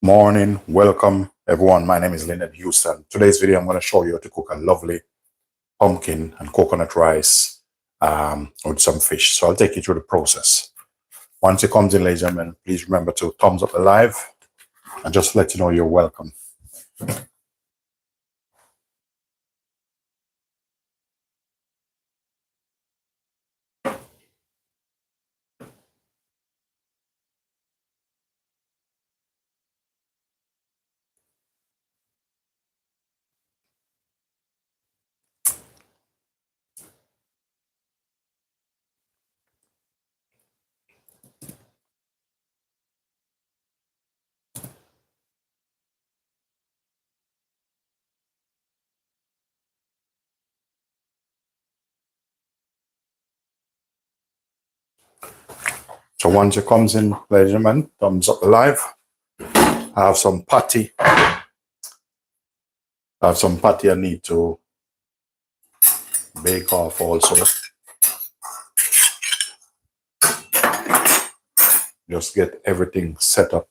Morning, welcome everyone. My name is Linden Houston. Today's video, I'm going to show you how to cook a lovely pumpkin and coconut rice with some fish. So I'll take you through the process. Once it comes in, ladies and gentlemen, please remember to thumbs up the live and just let you know you're welcome. So once it comes in, ladies and gentlemen, thumbs up the live. I have some patty. I need to bake off also. Just get everything set up.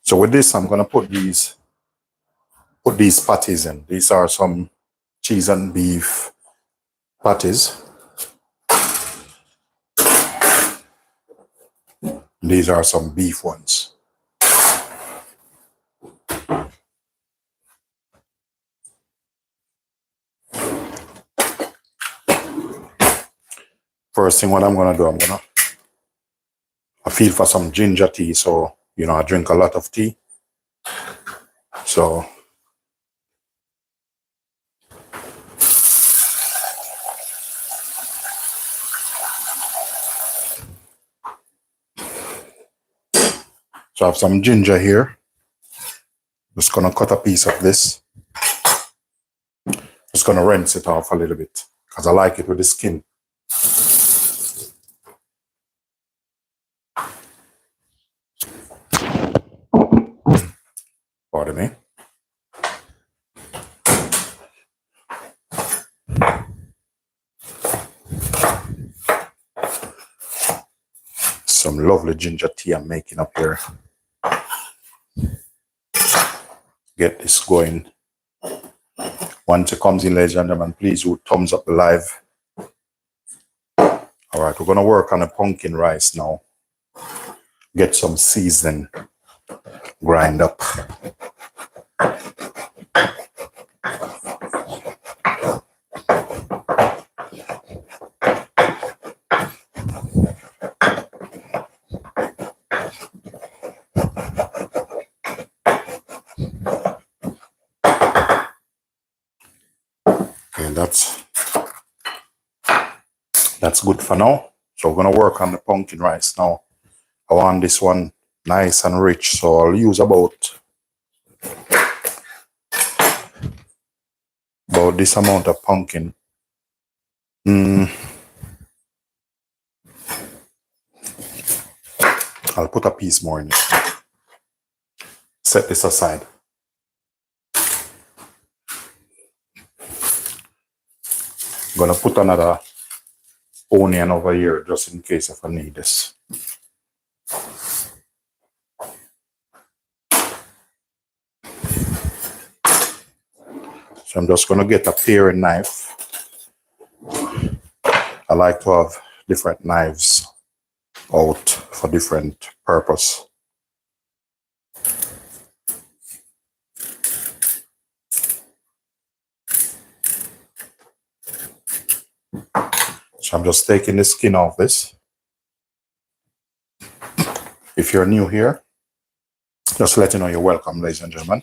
So with this, I'm going to put these patties in. These are some cheese and beef patties. These are some beef ones. First thing what I'm going to do, I feel for some ginger tea. So, I drink a lot of tea. So I have some ginger here. Just going to cut a piece of this. Just going to rinse it off a little bit because I like it with the skin. Pardon me. Some lovely ginger tea I'm making up here. Get this going. Once it comes in, ladies and gentlemen, please do thumbs up the live. All right, we're going to work on the pumpkin rice now. Get some seasoning, grind up. Okay, that's good for now. So we're going to work on the pumpkin rice now. I want this one nice and rich, so I'll use about this amount of pumpkin. I'll put a piece more in it. Set this aside. gonna put another onion over here just in case if I need this. So I'm just gonna get a paring knife. I like to have different knives out for different purpose. So I'm just taking the skin off this. If you're new here, just let you know you're welcome, ladies and gentlemen.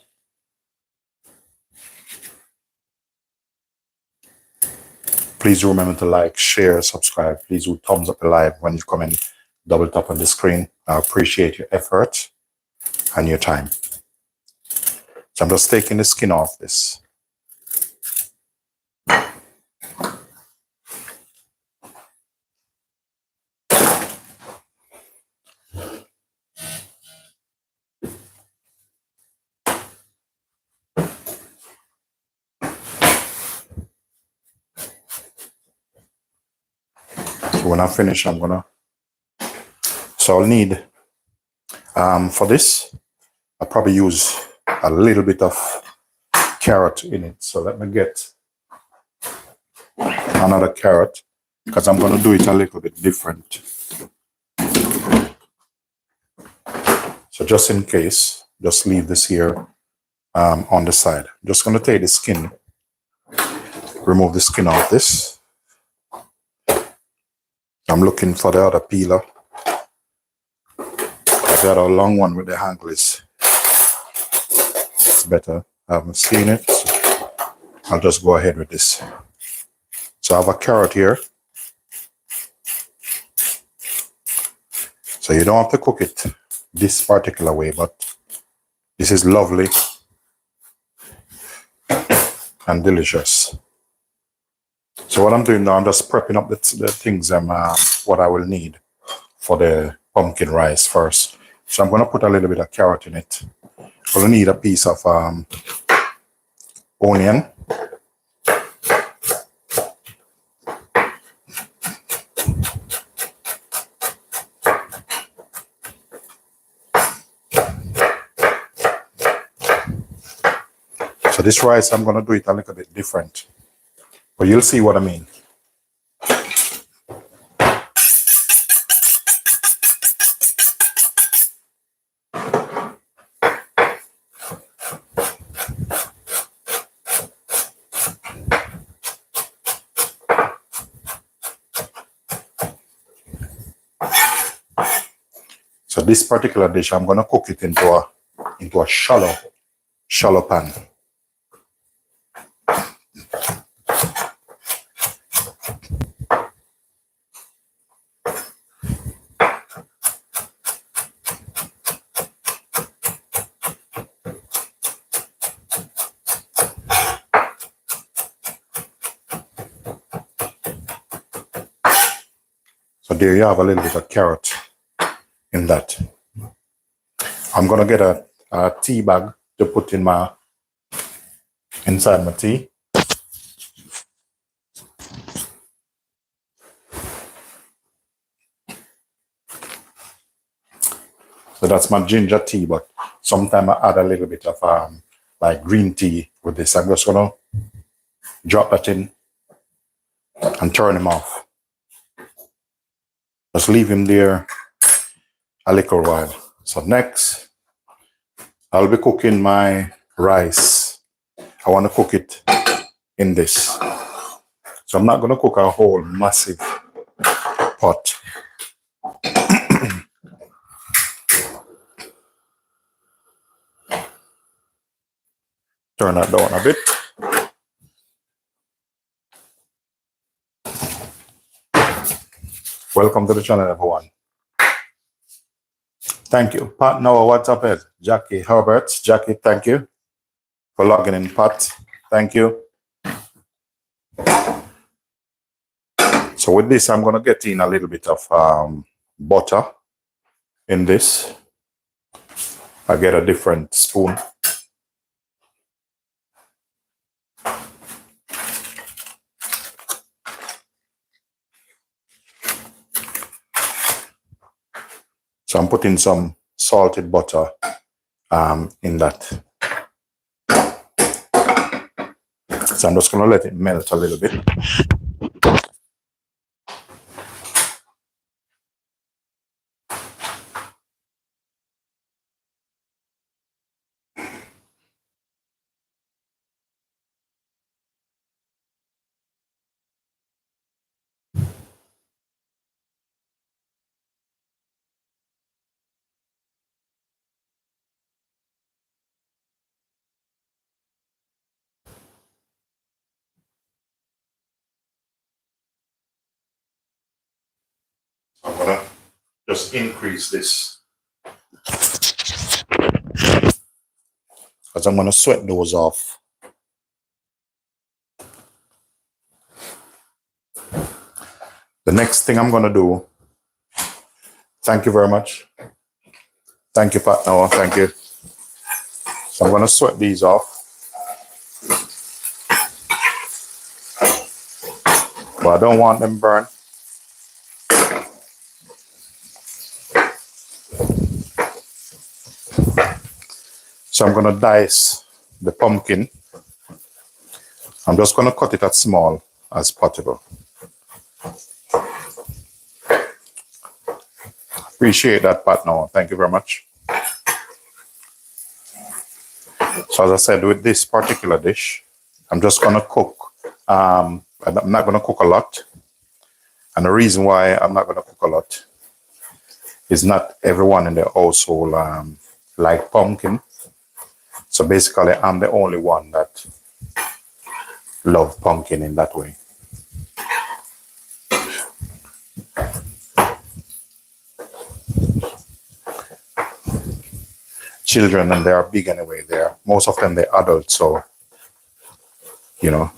Please remember to like, share, subscribe. Please do thumbs up live when you come in, double tap on the screen. I appreciate your effort and your time. So I'm just taking the skin off this. So when I finish, I'll need, for this, I'll probably use a little bit of carrot in it. So let me get another carrot because I'm going to do it a little bit different. So just in case, just leave this here on the side. Just going to take the skin, remove the skin off this. I'm looking for the other peeler. I got a long one with the handle is it's better. I haven't seen it. So I'll just go ahead with this. So I have a carrot here. So you don't have to cook it this particular way, but this is lovely and delicious. So what I'm doing now, I'm just prepping up the things what I will need for the pumpkin rice first. So I'm going to put a little bit of carrot in it. I'm going to need a piece of onion. So this rice, I'm going to do it a little bit different, but you'll see what I mean. So this particular dish, I'm going to cook it into a shallow pan. So there you have a little bit of carrot in that. I'm gonna get a tea bag to put inside my tea. So that's my ginger tea, but sometimes I add a little bit of like green tea with this. I'm just gonna drop that in and turn him off. Just leave him there a little while. So next, I'll be cooking my rice. I want to cook it in this. So I'm not going to cook a whole massive pot. Turn that down a bit. Welcome to the channel, everyone. Thank you. Pat Noah, what's up, Ed? Jackie Herbert. Jackie, thank you for logging in, Pat. Thank you. So with this, I'm going to get in a little bit of butter in this. I get a different spoon. So I'm putting some salted butter in that. So I'm just going to let it melt a little bit. I'm going to just increase this because I'm going to sweat those off. The next thing I'm going to do, thank you very much. Thank you, Pat. No, thank you. So I'm going to sweat these off. But I don't want them burnt. So I'm going to dice the pumpkin. I'm just going to cut it as small as possible. Appreciate that, Pat. No, thank you very much. So as I said, with this particular dish, I'm just going to cook. I'm not going to cook a lot. And the reason why I'm not going to cook a lot is not everyone in the household like pumpkin. So basically, I'm the only one that love pumpkin in that way. Children, and they are big anyway. Most of them they're adults, so you know,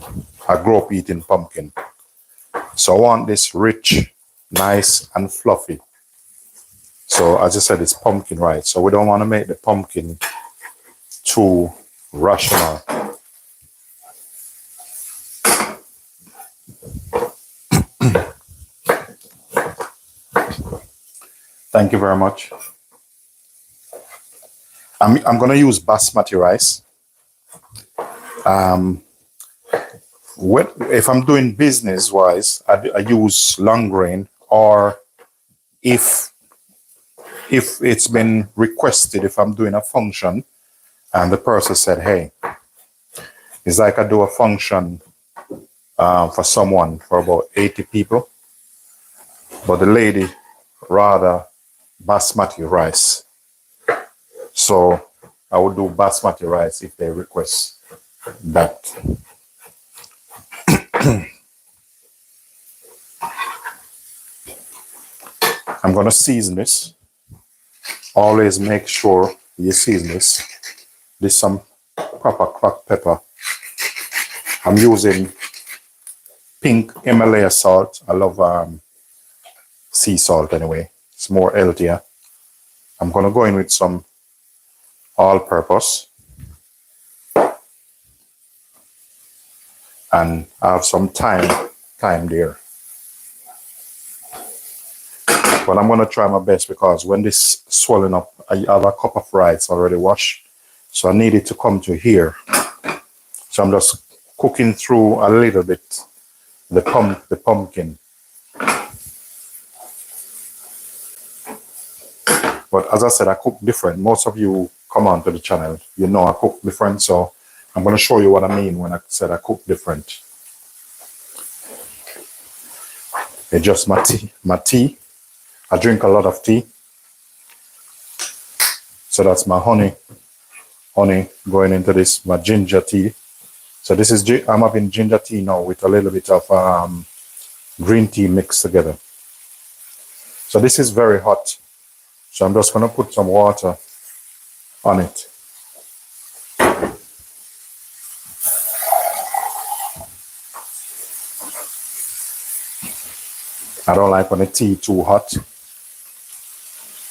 I grew up eating pumpkin. So I want this rich, nice, and fluffy. So as I said, it's pumpkin rice. So we don't want to make the pumpkin too rational. Thank you very much. I'm going to use basmati rice. If I'm doing business wise, I use long grain, or if it's been requested, if I'm doing a function and the person said, hey, it's like I do a function for someone for about 80 people, but the lady rather basmati rice. So I would do basmati rice if they request that. I'm going to season this. Always make sure you season this. This is some proper cracked pepper. I'm using pink Himalaya salt. I love sea salt anyway. It's more healthier. I'm going to go in with some all-purpose. And I have some thyme there. But I'm going to try my best because when this swelling up, I have a cup of rice already washed. So I need it to come to here. So I'm just cooking through a little bit the pumpkin. But as I said, I cook different. Most of you come on to the channel, you know I cook different. So I'm going to show you what I mean when I said I cook different. It's just my tea. I drink a lot of tea. So that's my honey going into this, my ginger tea. So this is, I'm having ginger tea now with a little bit of green tea mixed together. So this is very hot. So I'm just going to put some water on it. I don't like when the tea too hot.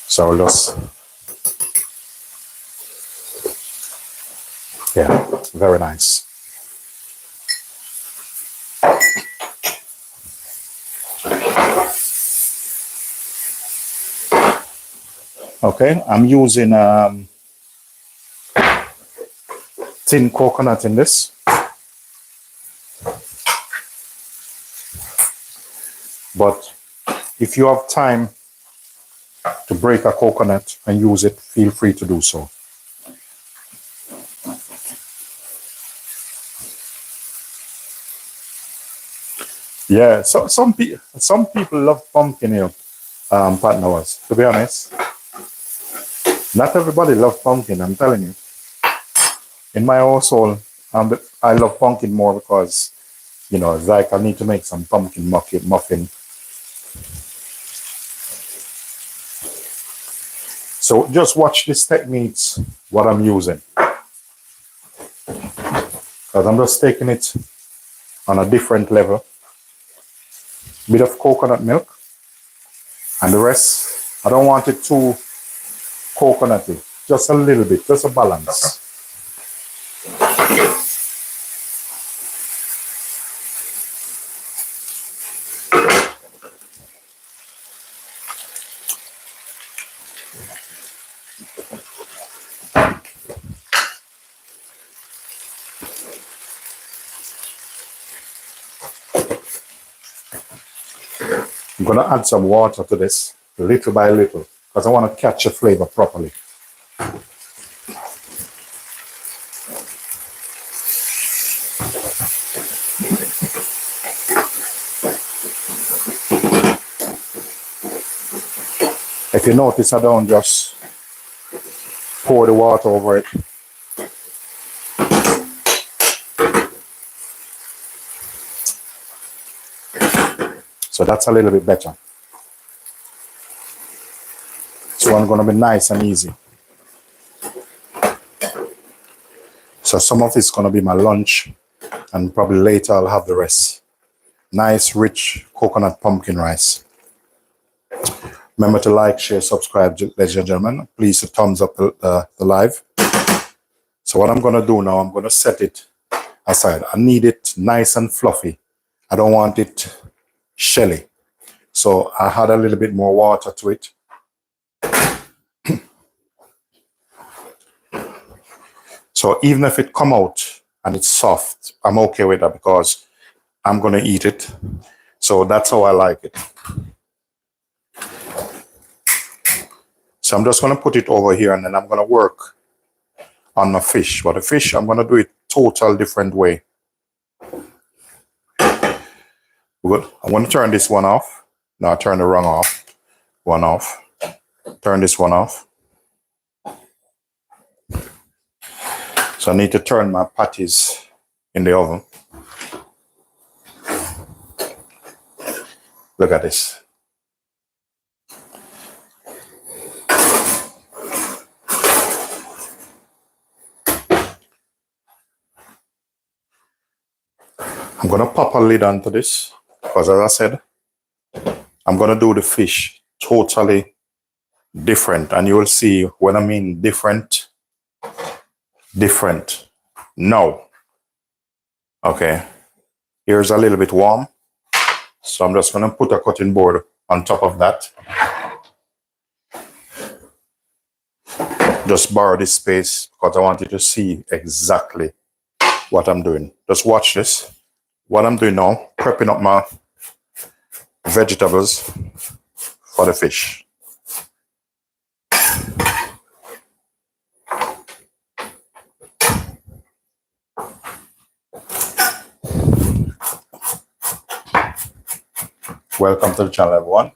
So I'll just, yeah, very nice. Okay, I'm using tin coconut in this. But if you have time to break a coconut and use it, feel free to do so. Yeah, so some people love pumpkin here, partners. To be honest, not everybody loves pumpkin. I'm telling you. In my household, I love pumpkin more because it's like I need to make some pumpkin muffin. So just watch these techniques, what I'm using, because I'm just taking it on a different level. Bit of coconut milk, and the rest, I don't want it too coconutty. Just a little bit, just a balance. I'm going to add some water to this, little by little, because I want to catch the flavor properly. If you notice, I don't just pour the water over it. So that's a little bit better. So I'm going to be nice and easy. So some of it's going to be my lunch, and probably later I'll have the rest. Nice, rich coconut pumpkin rice. Remember to like, share, subscribe, ladies and gentlemen. Please thumbs up the live. So what I'm going to do now, I'm going to set it aside. I need it nice and fluffy. I don't want it shelly. So I had a little bit more water to it. So even if it come out and it's soft, I'm okay with that because I'm going to eat it. So that's how I like it. So I'm just going to put it over here, and then I'm going to work on my fish. But the fish, I'm going to do it total different way. Good. I'm going to turn this one off. No, I turned the wrong off. One off. Turn this one off. So I need to turn my patties in the oven. Look at this. I'm going to pop a lid onto this because, as I said, I'm going to do the fish totally different. And you will see when I mean different. No. Okay. Here's a little bit warm. So I'm just going to put a cutting board on top of that. Just borrow this space because I want you to see exactly what I'm doing. Just watch this. What I'm doing now, prepping up my vegetables for the fish. Welcome to the channel, everyone.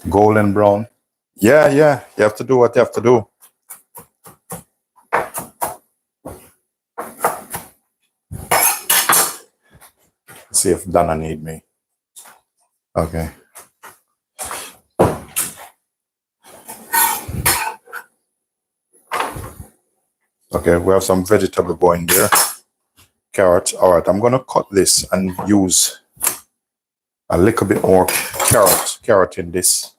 Golden brown. Yeah, you have to do what you have to do. See if Donna need me. Okay. Okay, we have some vegetable going there. Carrot. All right, I'm going to cut this and use a little bit more carrot in this.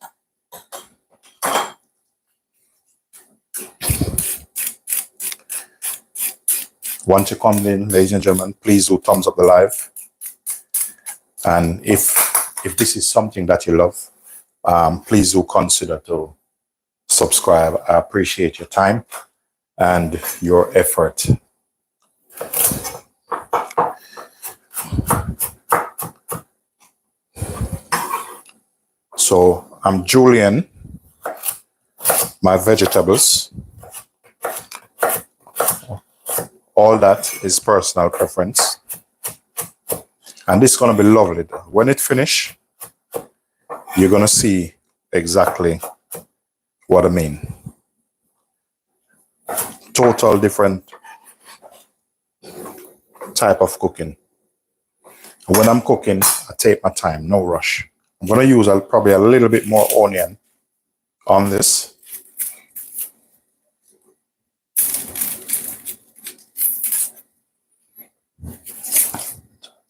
Once you come in, ladies and gentlemen, please do thumbs up the live. And if if this is something that you love, please do consider to subscribe. I appreciate your time and your effort. So I'm julienne my vegetables. All that is personal preference. And this is going to be lovely. When it finishes, you're going to see exactly what I mean. Total different type of cooking. When I'm cooking, I take my time, no rush. I'm going to use probably a little bit more onion on this.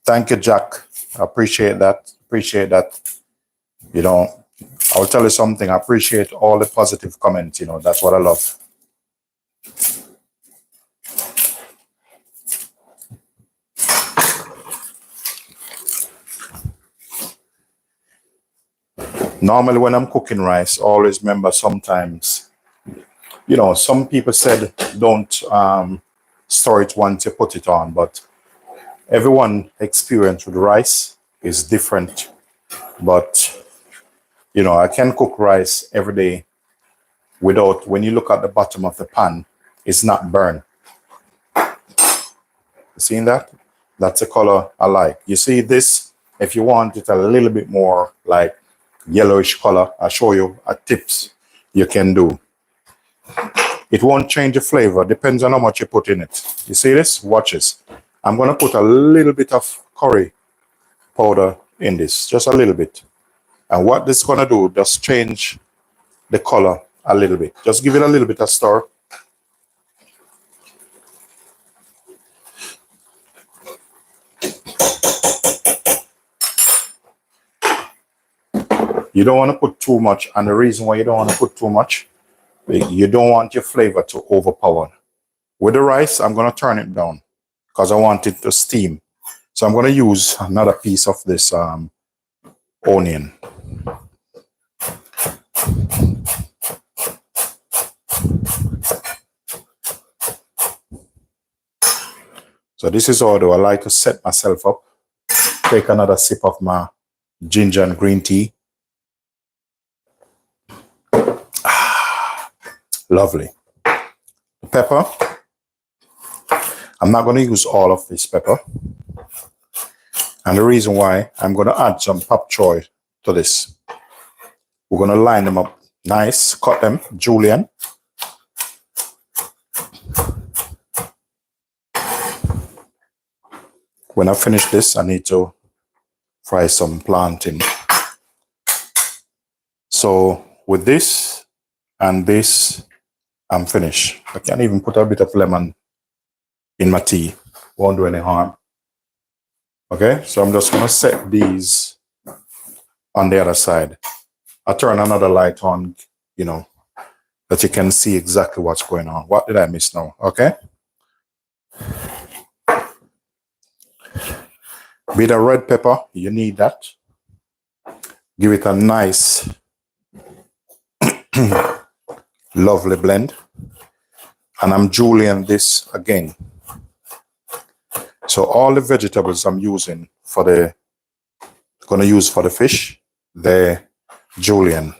Thank you, Jack. I appreciate that. Appreciate that. You know, I will tell you something. I appreciate all the positive comments. You know, that's what I love. Normally, when I'm cooking rice, always remember sometimes, you know, some people said don't store it once you put it on, but everyone's experience with rice is different. But, you know, I can cook rice every day without, when you look at the bottom of the pan, it's not burned. You seen that? That's the color I like. You see this? If you want it a little bit more like yellowish color, I'll show you tips you can do. It won't change the flavor, depends on how much you put in it. You see this? Watch this. I'm going to put a little bit of curry powder in this, just a little bit. And what this is going to do, just change the color a little bit. Just give it a little bit of stir. You don't want to put too much, and the reason why you don't want to put too much, you don't want your flavor to overpower. With the rice, I'm going to turn it down because I want it to steam. So I'm going to use another piece of this onion. So this is how I like to set myself up. Take another sip of my ginger and green tea. Lovely. Pepper. I'm not going to use all of this pepper. And the reason why, I'm going to add some pak choy to this. We're going to line them up nice, cut them, julienne. When I finish this, I need to fry some plantain. So with this and this, I'm finished. I can even put a bit of lemon in my tea. Won't do any harm. Okay, so I'm just going to set these on the other side. I'll turn another light on, you know, that you can see exactly what's going on. What did I miss now? Okay. Bit of red pepper, you need that. Give it a nice, lovely blend. And I'm julienne this again. So all the vegetables I'm using for the, gonna use for the fish, they're julienne.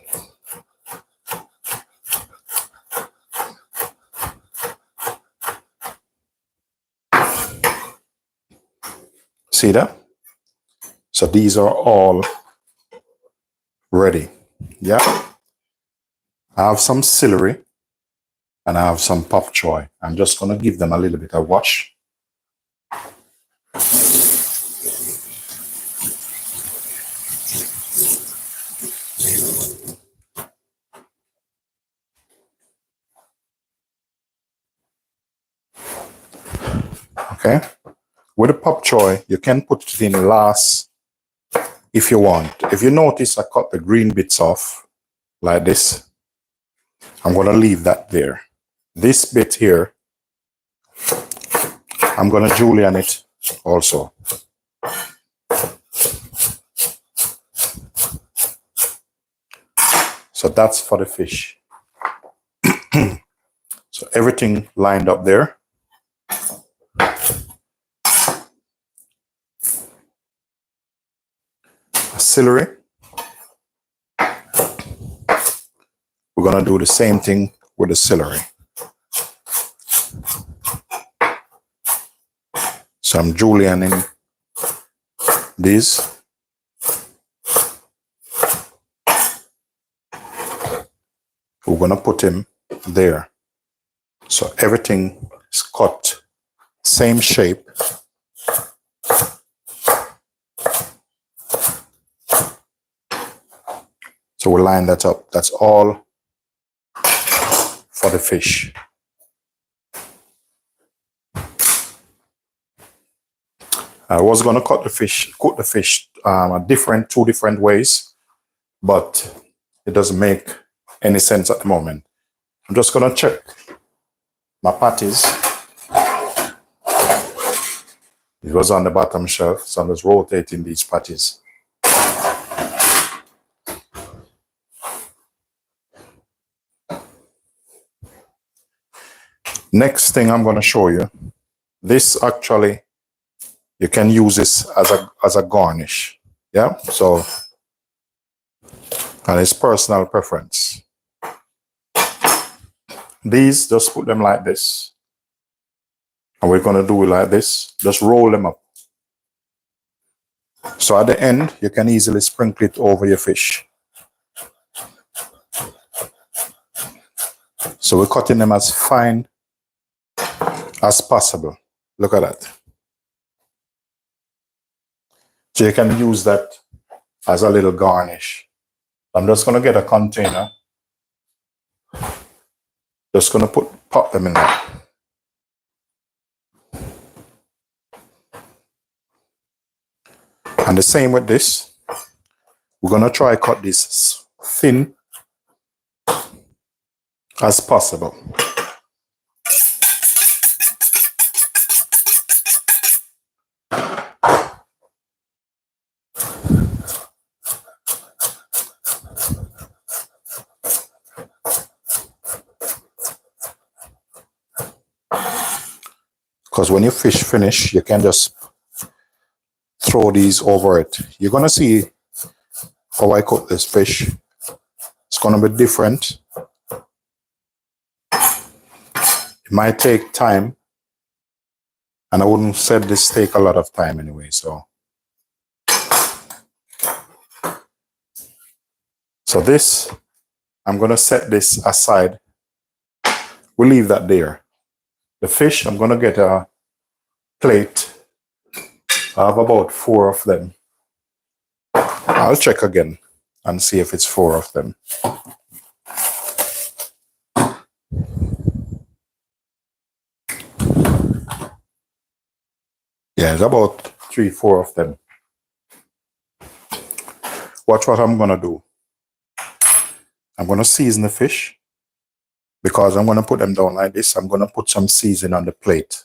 See that? So these are all ready. Yeah. I have some celery and I have some pak choy. I'm just gonna give them a little bit of wash. Okay. With the pak choy, you can put it in last if you want. If you notice, I cut the green bits off like this. I'm going to leave that there. This bit here, I'm going to julienne it also. So that's for the fish. So everything lined up there. Celery. We're going to do the same thing with the celery. So I'm julienning these. We're going to put him there. So everything is cut same shape. So we'll line that up. That's all for the fish. I was going to cook the fish two different ways, but it doesn't make any sense at the moment. I'm just going to check my patties. It was on the bottom shelf, so I'm just rotating these patties. Next thing I'm going to show you, this actually, you can use this as a garnish. Yeah, so, and it's personal preference. These, just put them like this. And we're going to do it like this. Just roll them up. So at the end, you can easily sprinkle it over your fish. So we're cutting them as fine as possible. Look at that. So you can use that as a little garnish. I'm just going to get a container. Just going to pop them in there. And the same with this. We're going to try cut this thin as possible. Because when your fish finish, you can just throw these over it. You're going to see how I cook this fish. It's going to be different. It might take time. And I wouldn't say this take a lot of time anyway, so. So this, I'm going to set this aside. We'll leave that there. The fish, I'm going to get a plate. I have about 4 of them. I'll check again and see if it's 4 of them. Yeah, it's about 3, 4 of them. Watch what I'm going to do. I'm going to season the fish. Because I'm going to put them down like this, I'm going to put some seasoning on the plate.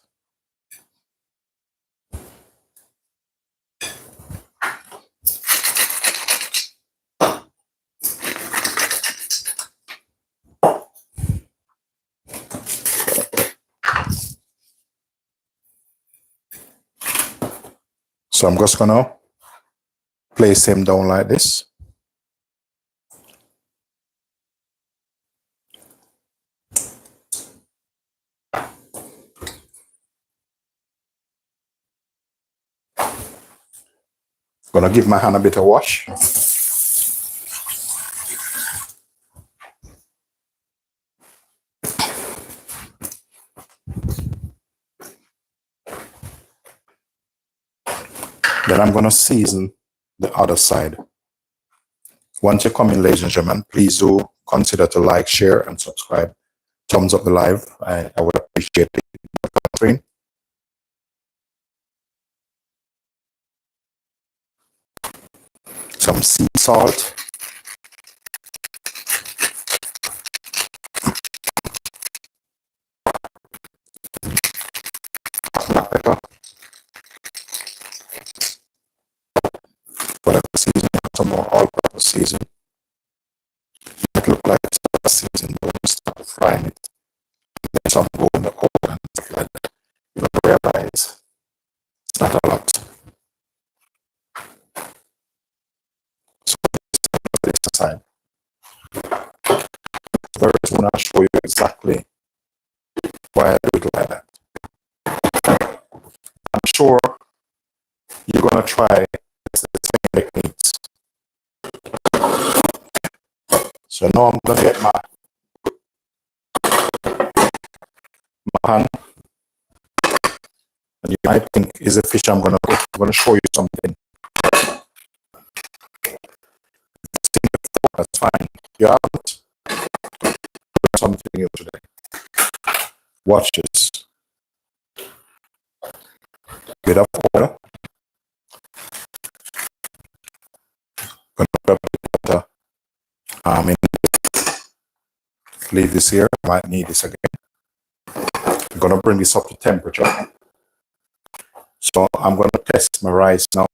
So I'm just going to place him down like this. Gonna give my hand a bit of wash. Then I'm gonna season the other side. Once you come in, ladies and gentlemen, please do consider to like, share, and subscribe. Thumbs up the live. I would appreciate it. Some sea salt. Black pepper. Whatever season, some more all-purpose season. frying it. Then some go in the oven and stuff like that. You're going to realize it's not a lot. So this aside. Very soon I'll show you exactly why I do it like that. I'm sure you're going to try the same techniques. So now I'm going to get my pan. And you might think, is the fish I'm going to cook? I'm going to show you something. That's fine. You haven't. Something new today. Watch this. Bit of oil. Gonna put a bit of butter. Leave this here. I might need this again. I'm gonna bring this up to temperature. So I'm gonna test my rice now.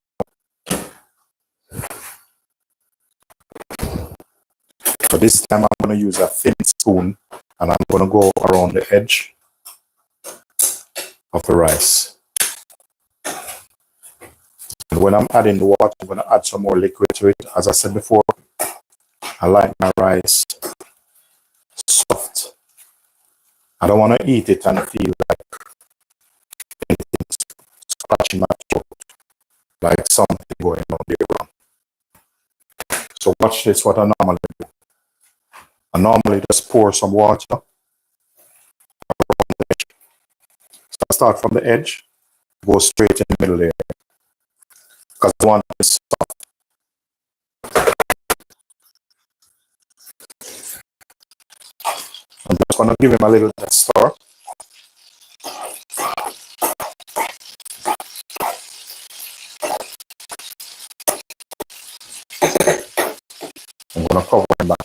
So this time I'm gonna use a thin spoon and I'm gonna go around the edge of the rice. And when I'm adding the water, I'm gonna add some more liquid to it. As I said before, I like my rice soft. I don't want to eat it and feel like anything's scratching my throat, like something going on there wrong. So watch this, what I normally do. I normally just pour some water around the edge. So I start from the edge, go straight in the middle there, because I want this soft. I'm just going to give him a little stir. I'm going to cover him back.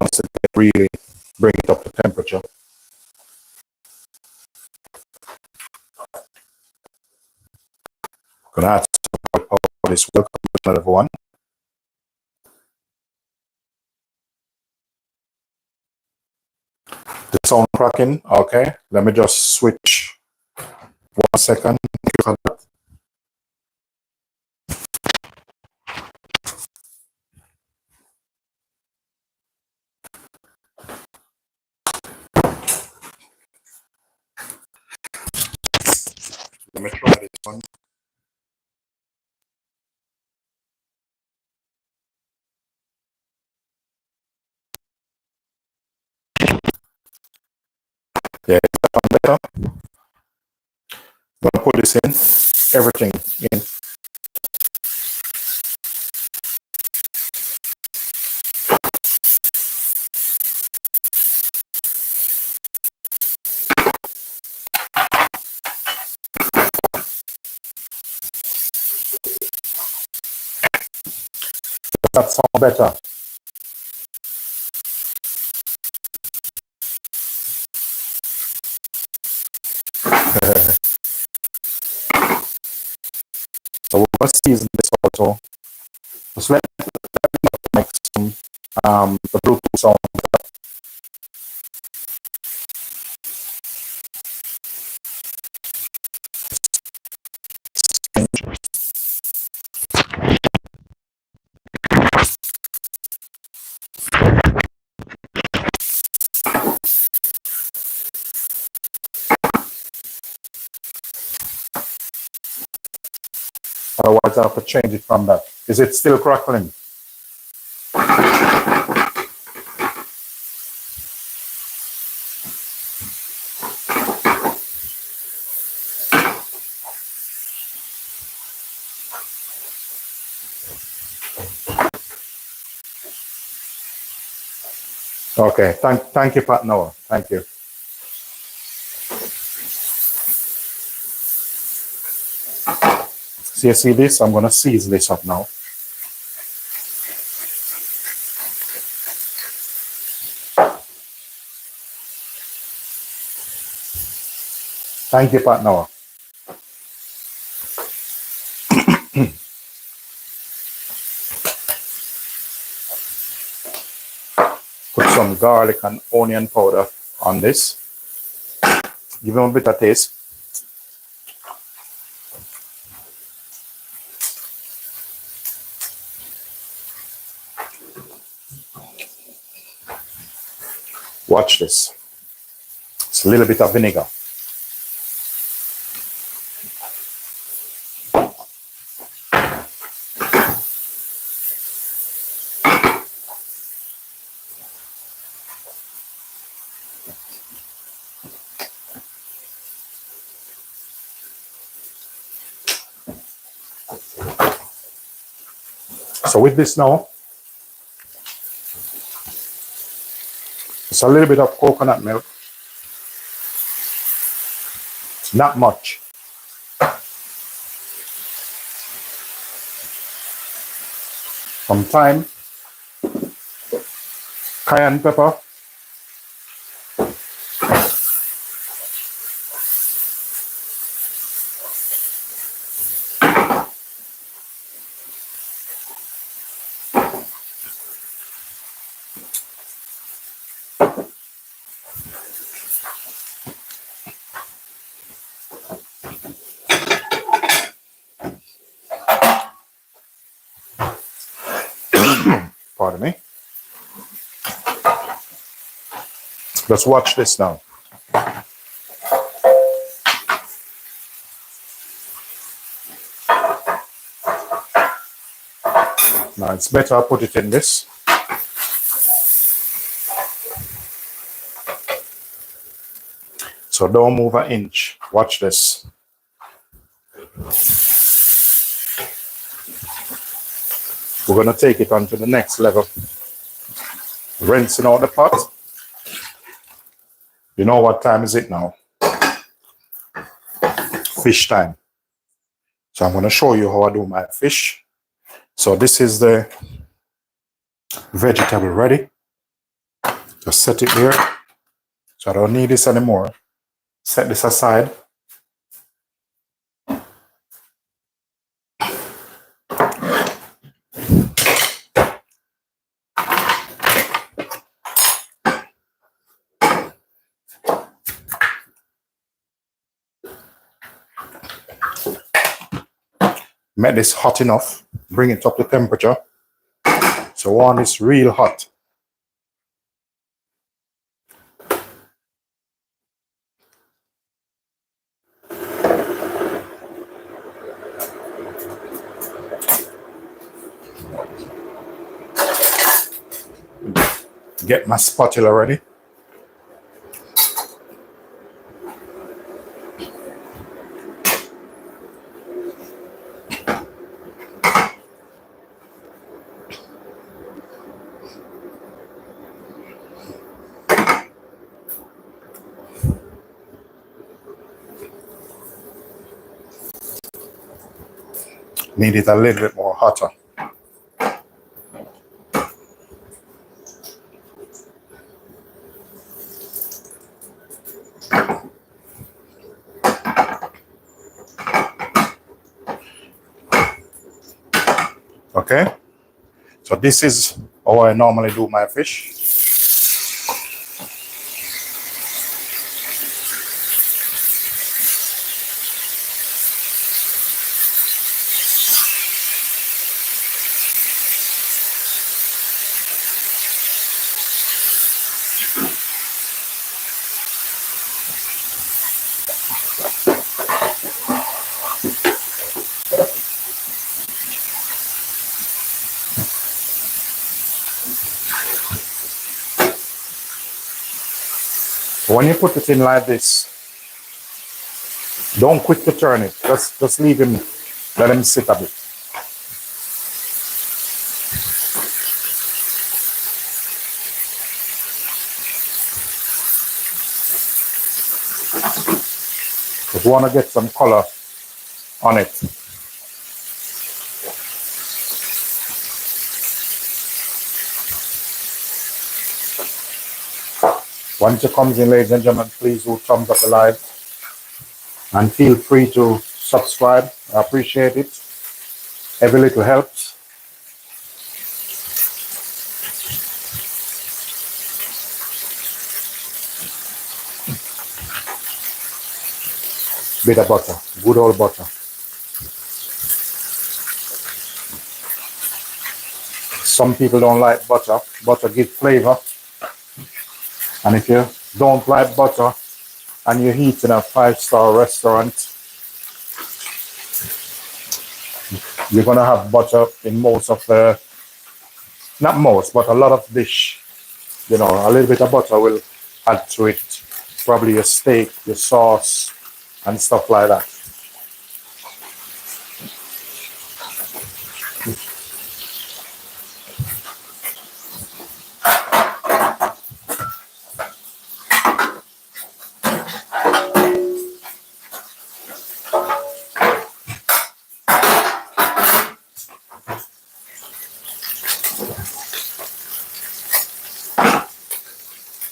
Once it really bring it up to temperature. I'm going to add some of this. Welcome to another one. The sound cracking. Okay, let me just switch 1 second. Let me try this one. Yeah, better. I'm gonna put this in, everything in. That sounds better. So we're gonna season this also. Just let me make some the Bluetooth sound. Otherwise, I have to change it from that. Is it still crackling? Okay, thank you, Pat Noah. Thank you. So you see this? I'm gonna season this up now. Thank you, partner. Put some garlic and onion powder on this. Give them a bit of taste. Watch this. It's a little bit of vinegar. So with this now, it's a little bit of coconut milk. It's not much. Some thyme, cayenne pepper, pardon me. Let's watch this now. Now it's better I put it in this. So don't move an inch. Watch this. We're going to take it on to the next level. Rinsing out the pot. You know what time is it now? Fish time. So I'm going to show you how I do my fish. So this is the vegetable ready. Just set it there. So I don't need this anymore. Set this aside. Make this hot enough. Bring it up to temperature. So I want this real hot. Get my spatula ready. Need it a little bit more hotter. Okay, so this is how I normally do my fish. When you put it in like this, don't quick to turn it. Just leave him, let him sit a bit. If you want to get some color on it. Once it comes in, ladies and gentlemen, please do thumbs up the live. And feel free to subscribe. I appreciate it. Every little helps. Bit of butter, good old butter. Some people don't like butter. Butter gives flavor. And if you don't like butter and you eat in a 5-star restaurant, you're gonna have butter in most of the, not most, but a lot of dish. You know, a little bit of butter will add to it. Probably your steak, your sauce, and stuff like that.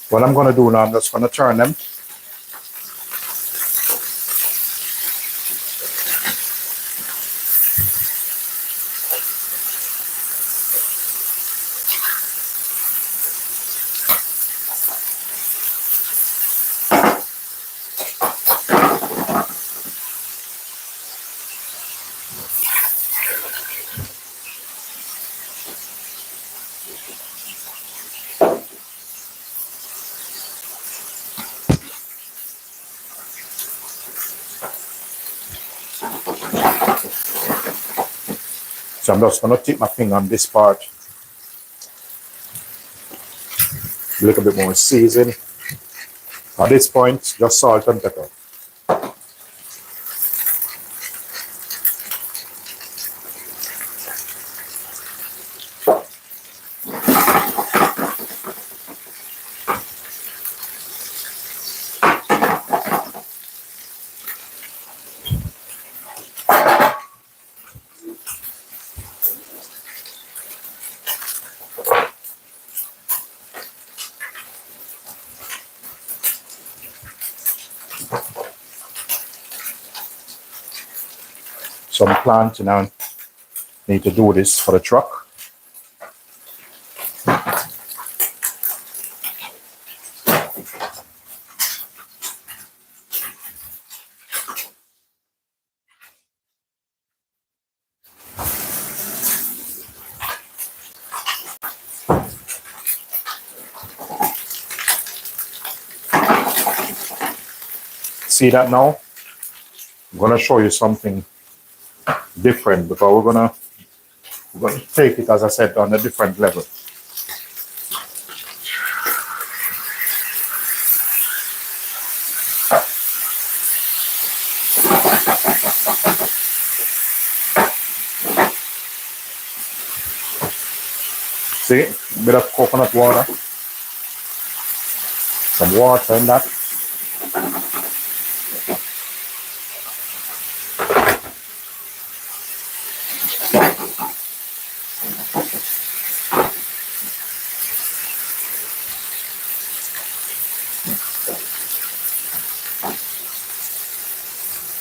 What I'm gonna do now, I'm just gonna turn them. So I'm just gonna tip my finger on this part. A little bit more season. At this point, just salt and pepper. Some plant, you know, need to do this for the truck. See that now? I'm gonna show you something different because we're gonna take it, as I said, on a different level. See, a bit of coconut water, some water in that.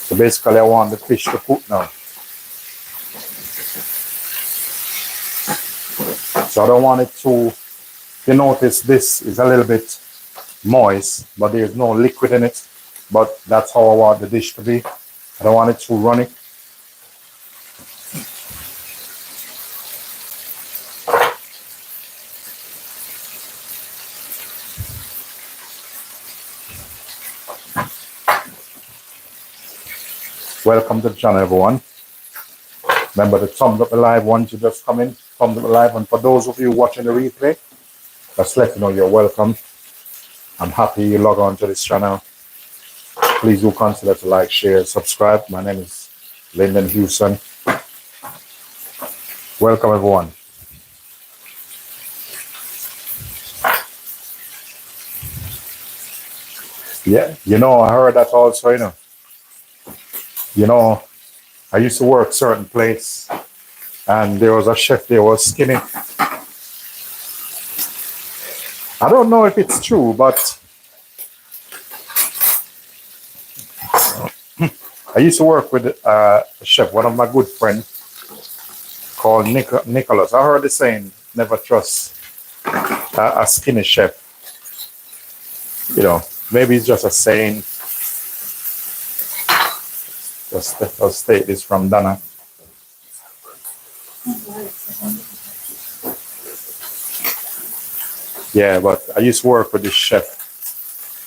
So basically I want the fish to cook now. So I don't want it to, you notice this is a little bit moist, but there's no liquid in it. But that's how I want the dish to be. I don't want it too runny. Welcome to the channel, everyone. Remember to thumbs up the live once you just come in. Thumbs up the live, and for those of you watching the replay, just let you know you're welcome. I'm happy you log on to this channel. Please do consider to like, share, subscribe. My name is Linden Houston. Welcome, everyone. Yeah, you know, I heard that also, you know. You know, I used to work certain place and there was a chef there was skinny. I don't know if it's true, but I used to work with a chef, one of my good friends called Nicholas. I heard the saying, never trust a skinny chef. You know, maybe it's just a saying. Just take this from Donna. Yeah, but I used to work with this chef.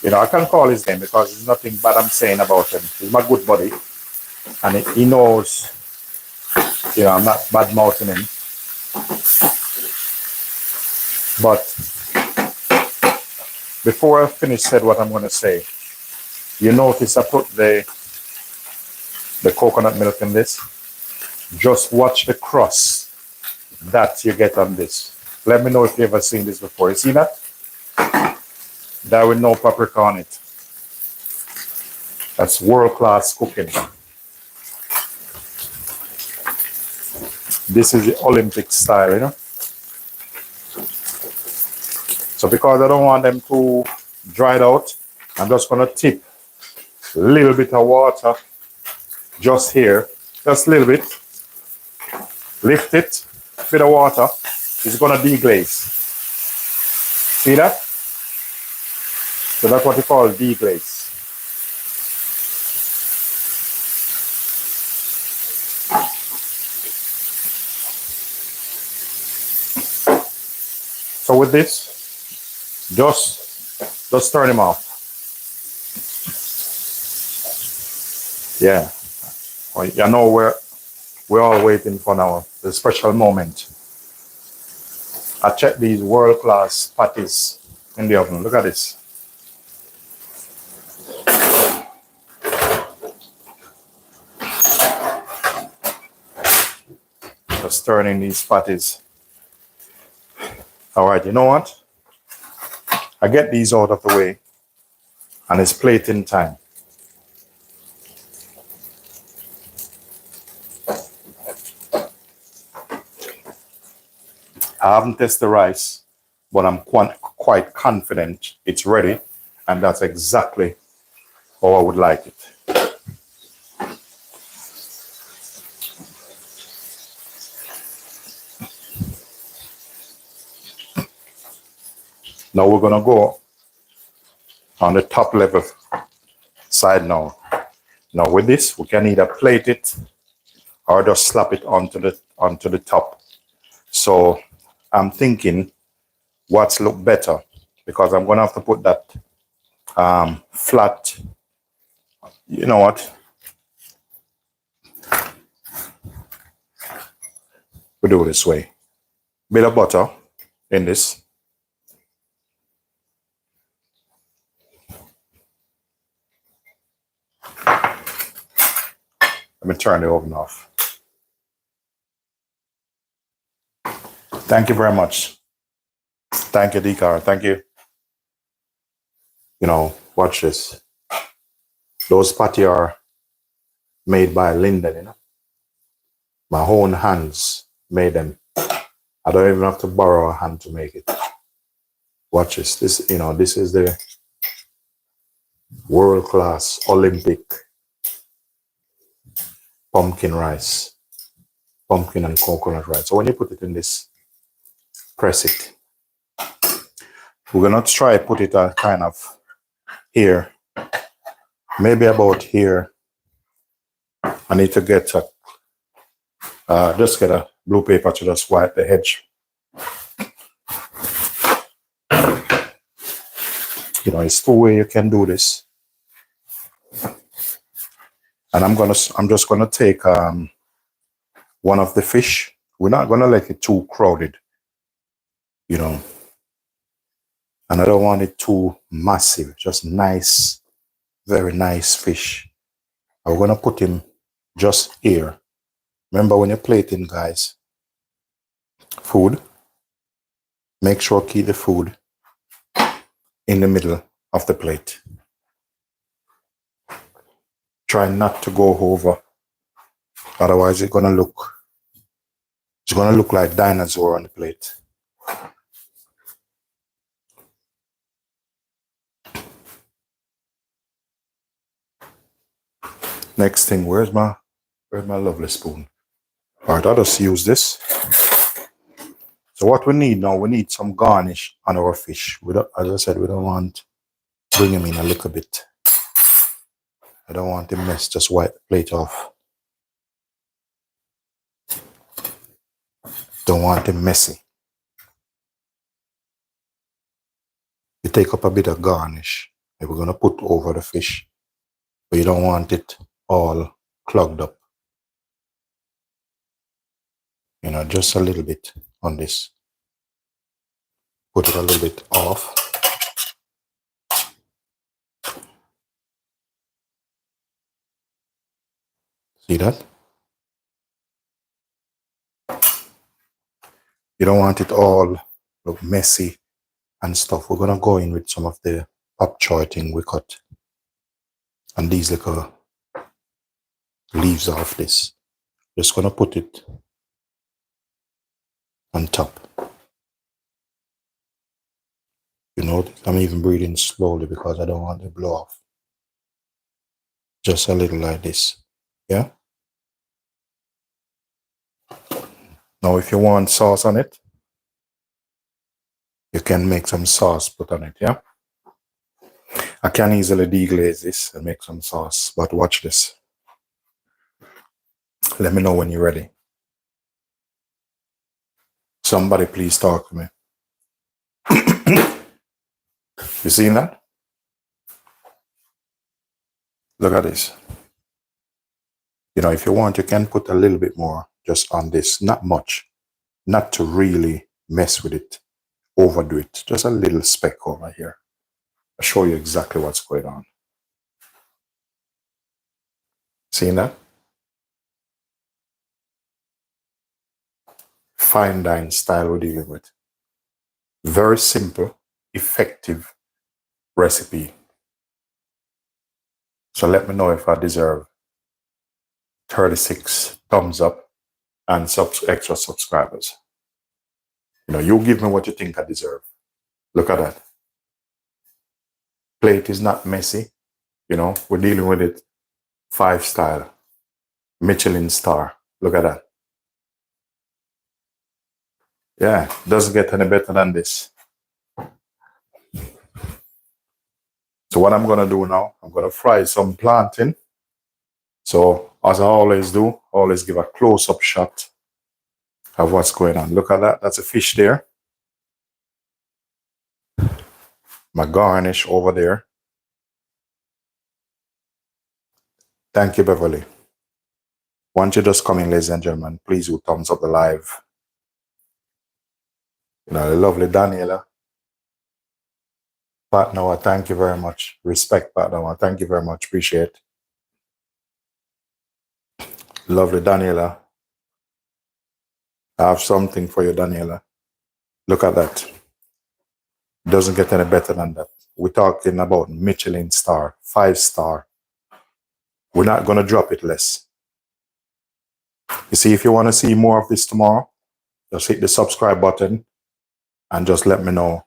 You know, I can't call his name because there's nothing bad I'm saying about him. He's my good buddy. And he knows, you know, I'm not bad mouthing him. But before I finish said what I'm going to say, you notice I put the coconut milk in this. Just watch the crust that you get on this. Let me know if you've ever seen this before. You see that? That with no paprika on it. That's world-class cooking. This is the Olympic style, you know. So because I don't want them too dried out, I'm just going to tip a little bit of water just here, just a little bit. Lift it, bit of water. It's going to deglaze. See that? So that's what we call deglaze. So with this, just turn him off. Yeah. You know we're all waiting for now, the special moment. I checked these world-class patties in the oven. Look at this. Just turning these patties. All right, you know what? I get these out of the way, and it's plating time. I haven't tested the rice, but I'm quite confident it's ready, and that's exactly how I would like it. Now we're gonna go on the top level side now. Now with this, we can either plate it or just slap it onto the top. So I'm thinking what's look better, because I'm gonna have to put that flat. You know what? We do it this way. Bit of butter in this. Let me turn the oven off. Thank you very much. Thank you, Dekar. Thank you. You know, watch this. Those patty are made by Linden, you know. My own hands made them. I don't even have to borrow a hand to make it. Watch this. This, you know, this is the world-class Olympic pumpkin rice. Pumpkin and coconut rice. So when you put it in this, press it. We're gonna try put it kind of here, maybe about here. I need to get just get a blue paper to just wipe the edge. You know, it's two ways you can do this. And I'm just gonna take one of the fish. We're not gonna let it too crowded, you know. And I don't want it too massive, just nice, very nice fish. I'm gonna put him just here. Remember when you're plating, guys, food, make sure keep the food in the middle of the plate. Try not to go over, otherwise it's gonna look like dinosaur on the plate. Next thing, where's my lovely spoon? All right, I'll just use this. So what we need now, we need some garnish on our fish. We don't, as I said, we don't want bring them in a little bit. I don't want the mess, just wipe the plate off. Don't want them messy. You take up a bit of garnish that we're going to put over the fish, but you don't want it all clogged up. You know, just a little bit on this. Put it a little bit off. See that? You don't want it all look messy and stuff. We're going to go in with some of the pop choy thing we cut. And these little leaves off this. Just going to put it on top. You know, I'm even breathing slowly because I don't want to blow off. Just a little like this. Yeah? Now, if you want sauce on it, you can make some sauce put on it, yeah? I can easily deglaze this and make some sauce, but watch this. Let me know when you're ready. Somebody please talk to me. You seen that? Look at this. You know, if you want, you can put a little bit more just on this. Not much. Not to really mess with it. Overdo it. Just a little speck over here. I'll show you exactly what's going on. Seen that? Fine dine style we're dealing with. Very simple, effective recipe. So let me know if I deserve 36 thumbs up and extra subscribers. You know, you give me what you think I deserve. Look at that. Plate is not messy. You know, we're dealing with it 5 style. Michelin star. Look at that. Yeah, doesn't get any better than this. So what I'm going to do now, I'm going to fry some plantain. So as I always do, always give a close-up shot of what's going on. Look at that. That's a fish there. My garnish over there. Thank you, Beverly. Once you just come in, ladies and gentlemen, please do thumbs up the live. You know, the lovely Daniela. Pat Noah, thank you very much. Respect, Pat Noah. Thank you very much. Appreciate it. Lovely Daniela. I have something for you, Daniela. Look at that. Doesn't get any better than that. We're talking about Michelin star, 5 star. We're not going to drop it less. You see, if you want to see more of this tomorrow, just hit the subscribe button and just let me know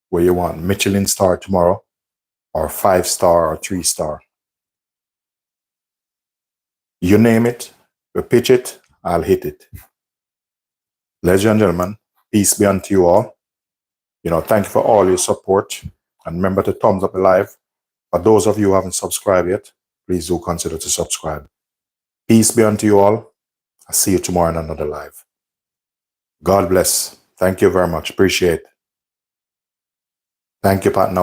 where you want Michelin star tomorrow, or 5 star, or 3 star. You name it, you pitch it, I'll hit it. Ladies and gentlemen, peace be unto you all. You know, thank you for all your support. And remember to thumbs up the live. For those of you who haven't subscribed yet, please do consider to subscribe. Peace be unto you all. I'll see you tomorrow in another live. God bless. Thank you very much. Appreciate it. Thank you, partner.